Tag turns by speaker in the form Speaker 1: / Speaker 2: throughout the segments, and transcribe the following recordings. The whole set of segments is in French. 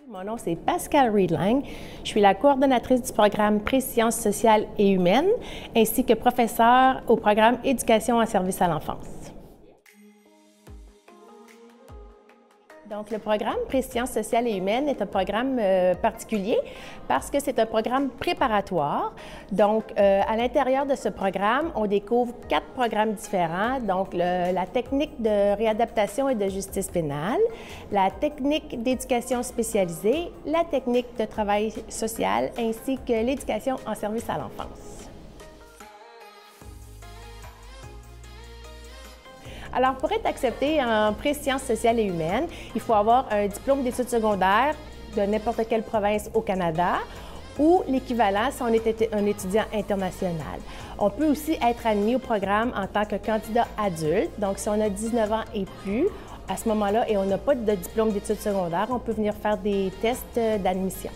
Speaker 1: Mon nom, c'est Pascal Riedling. Je suis la coordonnatrice du programme Présciences sociales et humaines, ainsi que professeure au programme Éducation en service à l'enfance. Donc, le programme Présciences sociales et humaines est un programme particulier parce que c'est un programme préparatoire. Donc, à l'intérieur de ce programme, on découvre 4 programmes différents. Donc, la technique de réadaptation et de justice pénale, la technique d'éducation spécialisée, la technique de travail social, ainsi que l'éducation en service à l'enfance. Alors, pour être accepté en présciences sociales et humaines, il faut avoir un diplôme d'études secondaires de n'importe quelle province au Canada ou l'équivalent si on est un étudiant international. On peut aussi être admis au programme en tant que candidat adulte. Donc, si on a 19 ans et plus, à ce moment-là, et on n'a pas de diplôme d'études secondaires, on peut venir faire des tests d'admission.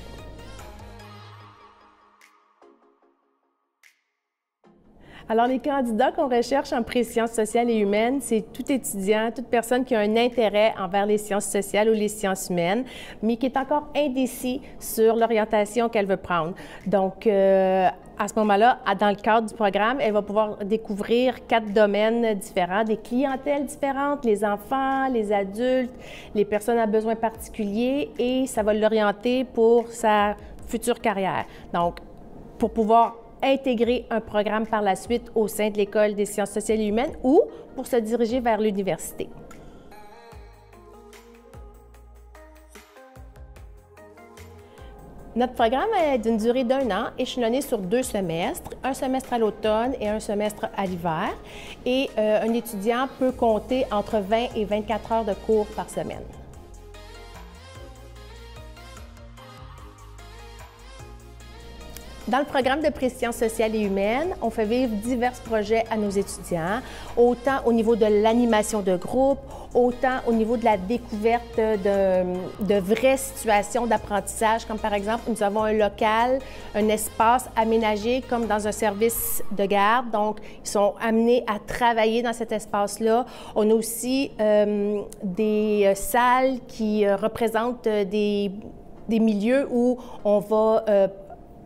Speaker 1: Alors, les candidats qu'on recherche en présciences sociales et humaines, c'est tout étudiant, toute personne qui a un intérêt envers les sciences sociales ou les sciences humaines, mais qui est encore indécis sur l'orientation qu'elle veut prendre. Donc, à ce moment-là, dans le cadre du programme, elle va pouvoir découvrir 4 domaines différents, des clientèles différentes, les enfants, les adultes, les personnes à besoins particuliers, et ça va l'orienter pour sa future carrière. Donc, pour pouvoir intégrer un programme par la suite au sein de l'École des sciences sociales et humaines ou pour se diriger vers l'université. Notre programme est d'une durée d'1 an, échelonné sur 2 semestres, un semestre à l'automne et un semestre à l'hiver. Et un étudiant peut compter entre 20 et 24 heures de cours par semaine. Dans le programme de présciences sociales et humaines, on fait vivre divers projets à nos étudiants, autant au niveau de l'animation de groupe, autant au niveau de la découverte de vraies situations d'apprentissage, comme par exemple, nous avons un local, un espace aménagé comme dans un service de garde. Donc, ils sont amenés à travailler dans cet espace-là. On a aussi des salles qui représentent des milieux où on va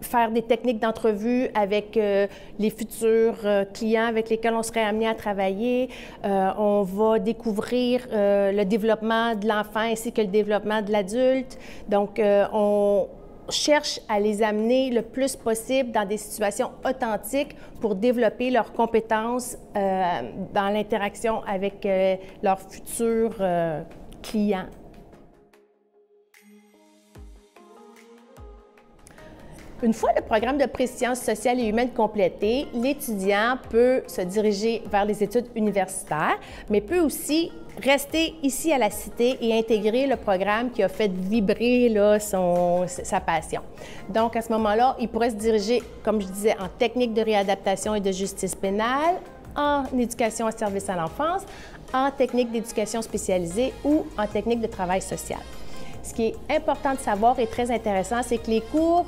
Speaker 1: faire des techniques d'entrevue avec les futurs clients avec lesquels on serait amené à travailler. On va découvrir le développement de l'enfant ainsi que le développement de l'adulte. Donc, on cherche à les amener le plus possible dans des situations authentiques pour développer leurs compétences dans l'interaction avec leurs futurs clients. Une fois le programme de présciences sociales et humaines complété, l'étudiant peut se diriger vers les études universitaires, mais peut aussi rester ici à la Cité et intégrer le programme qui a fait vibrer là, sa passion. Donc, à ce moment-là, il pourrait se diriger, comme je disais, en technique de réadaptation et de justice pénale, en éducation en service à l'enfance, en technique d'éducation spécialisée ou en technique de travail social. Ce qui est important de savoir et très intéressant, c'est que les cours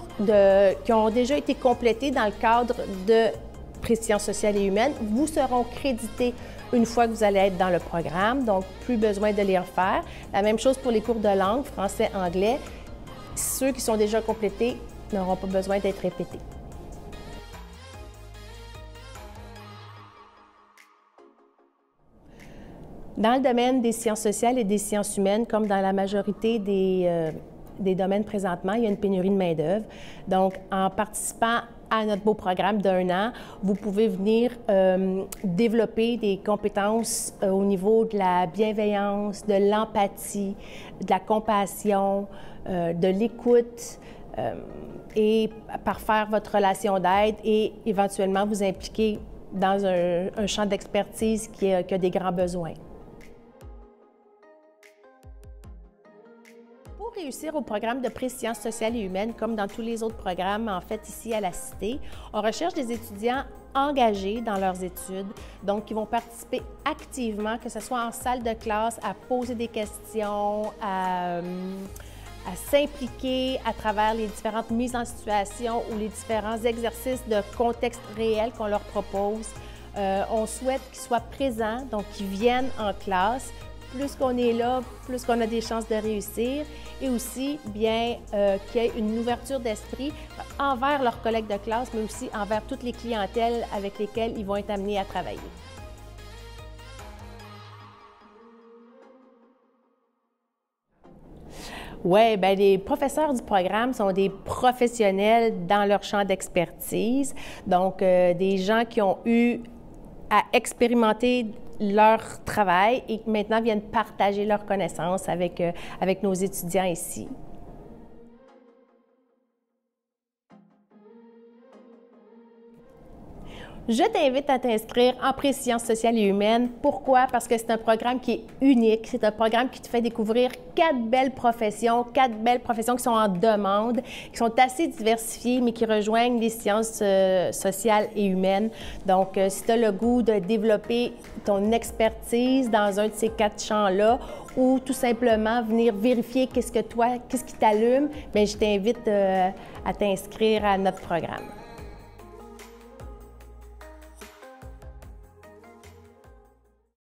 Speaker 1: qui ont déjà été complétés dans le cadre de présciences sociales et humaines vous seront crédités une fois que vous allez être dans le programme, donc plus besoin de les refaire. La même chose pour les cours de langue, français, anglais. Ceux qui sont déjà complétés n'auront pas besoin d'être répétés. Dans le domaine des sciences sociales et des sciences humaines, comme dans la majorité des domaines présentement, il y a une pénurie de main-d'œuvre. Donc, en participant à notre beau programme d'1 an, vous pouvez venir développer des compétences au niveau de la bienveillance, de l'empathie, de la compassion, de l'écoute et parfaire votre relation d'aide et éventuellement vous impliquer dans un champ d'expertise qui a des grands besoins. Pour réussir au programme de présciences sociales et humaines, comme dans tous les autres programmes, en fait, ici à la Cité, on recherche des étudiants engagés dans leurs études, donc qui vont participer activement, que ce soit en salle de classe, à poser des questions, à s'impliquer à travers les différentes mises en situation ou les différents exercices de contexte réel qu'on leur propose. On souhaite qu'ils soient présents, donc qu'ils viennent en classe, plus qu'on est là, plus qu'on a des chances de réussir. Et aussi, bien, qu'il y ait une ouverture d'esprit envers leurs collègues de classe, mais aussi envers toutes les clientèles avec lesquelles ils vont être amenés à travailler. Oui, bien, les professeurs du programme sont des professionnels dans leur champ d'expertise, donc des gens qui ont eu à expérimenter leur travail et qui maintenant viennent partager leurs connaissances avec nos étudiants ici. Je t'invite à t'inscrire en Présciences sociales et humaines. Pourquoi? Parce que c'est un programme qui est unique. C'est un programme qui te fait découvrir 4 belles professions qui sont en demande, qui sont assez diversifiées, mais qui rejoignent les sciences sociales et humaines. Donc, si tu as le goût de développer ton expertise dans un de ces 4 champs-là, ou tout simplement venir vérifier qu'est-ce qui t'allume, bien, je t'invite à t'inscrire à notre programme.